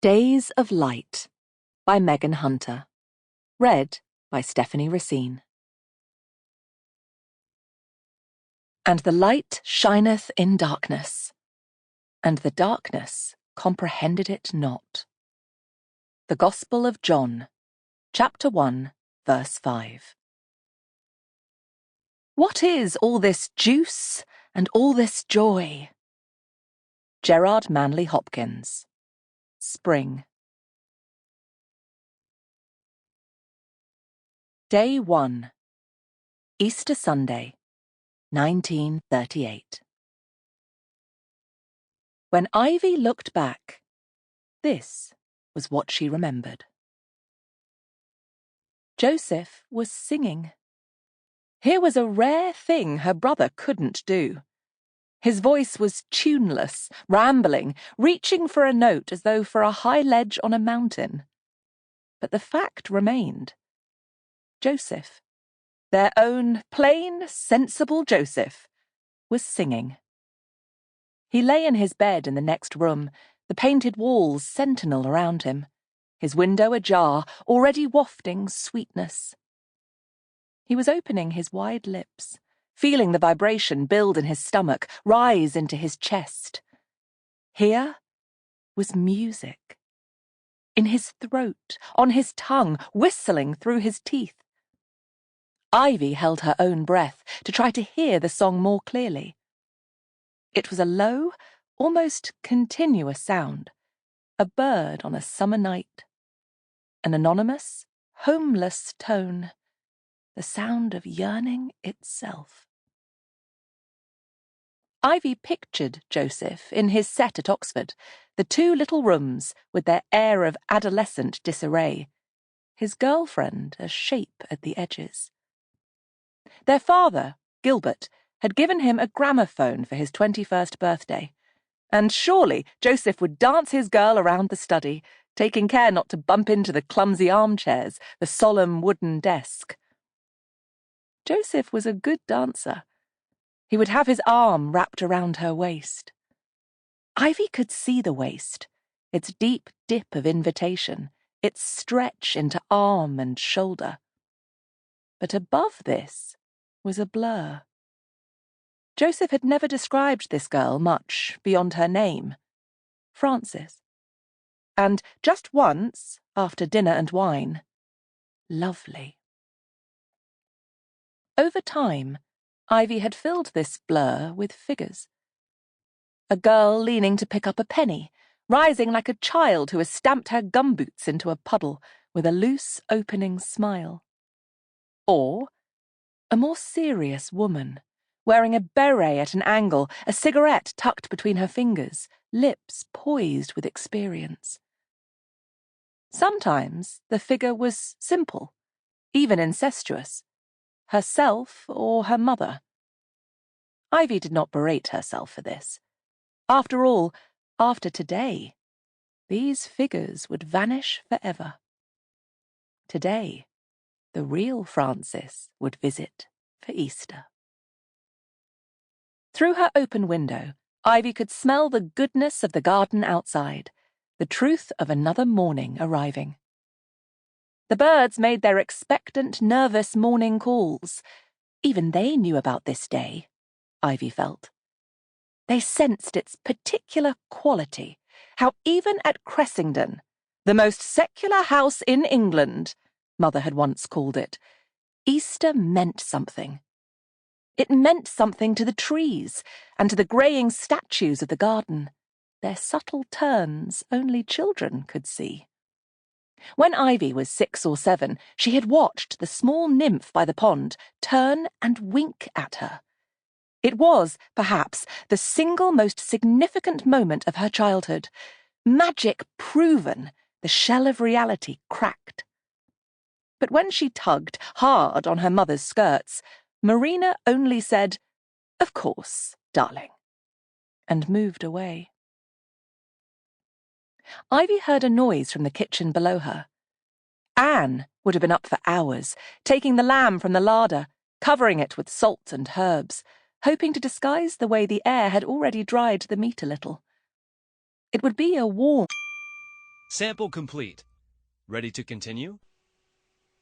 Days of Light by Megan Hunter. Read by Stephanie Racine. And the light shineth in darkness, and the darkness comprehended it not. The Gospel of John, chapter 1, verse 5. What is all this juice and all this joy? Gerard Manley Hopkins. Spring. Day 1. Easter Sunday, 1938. When Ivy looked back, this was what she remembered. Joseph was singing. Here was a rare thing her brother couldn't do. His voice was tuneless, rambling, reaching for a note as though for a high ledge on a mountain. But the fact remained. Joseph, their own plain, sensible Joseph, was singing. He lay in his bed in the next room, the painted walls sentinel around him, his window ajar, already wafting sweetness. He was opening his wide lips, feeling the vibration build in his stomach, rise into his chest. Here was music. In his throat, on his tongue, whistling through his teeth. Ivy held her own breath to try to hear the song more clearly. It was a low, almost continuous sound, a bird on a summer night. An anonymous, homeless tone, the sound of yearning itself. Ivy pictured Joseph in his set at Oxford, the two little rooms with their air of adolescent disarray, his girlfriend a shape at the edges. Their father, Gilbert, had given him a gramophone for his 21st birthday, and surely Joseph would dance his girl around the study, taking care not to bump into the clumsy armchairs, the solemn wooden desk. Joseph was a good dancer. He would have his arm wrapped around her waist. Ivy could see the waist, its deep dip of invitation, its stretch into arm and shoulder. But above this was a blur. Joseph had never described this girl much beyond her name, Frances. And just once, after dinner and wine, lovely. Over time, Ivy had filled this blur with figures. A girl leaning to pick up a penny, rising like a child who has stamped her gumboots into a puddle with a loose opening smile. Or a more serious woman, wearing a beret at an angle, a cigarette tucked between her fingers, lips poised with experience. Sometimes the figure was simple, even incestuous, herself or her mother. Ivy did not berate herself for this. After all, after today, these figures would vanish forever. Today, the real Frances would visit for Easter. Through her open window, Ivy could smell the goodness of the garden outside, the truth of another morning arriving. The birds made their expectant, nervous morning calls. Even they knew about this day, Ivy felt. They sensed its particular quality, how even at Cressington, the most secular house in England, Mother had once called it, Easter meant something. It meant something to the trees and to the greying statues of the garden, their subtle turns only children could see. When Ivy was 6 or 7, she had watched the small nymph by the pond turn and wink at her. It was, perhaps, the single most significant moment of her childhood. Magic proven, the shell of reality cracked. But when she tugged hard on her mother's skirts, Marina only said, "Of course, darling," and moved away. Ivy heard a noise from the kitchen below her. Anne would have been up for hours, taking the lamb from the larder, covering it with salt and herbs, hoping to disguise the way the air had already dried the meat a little. It would be a warm... Sample complete. Ready to continue?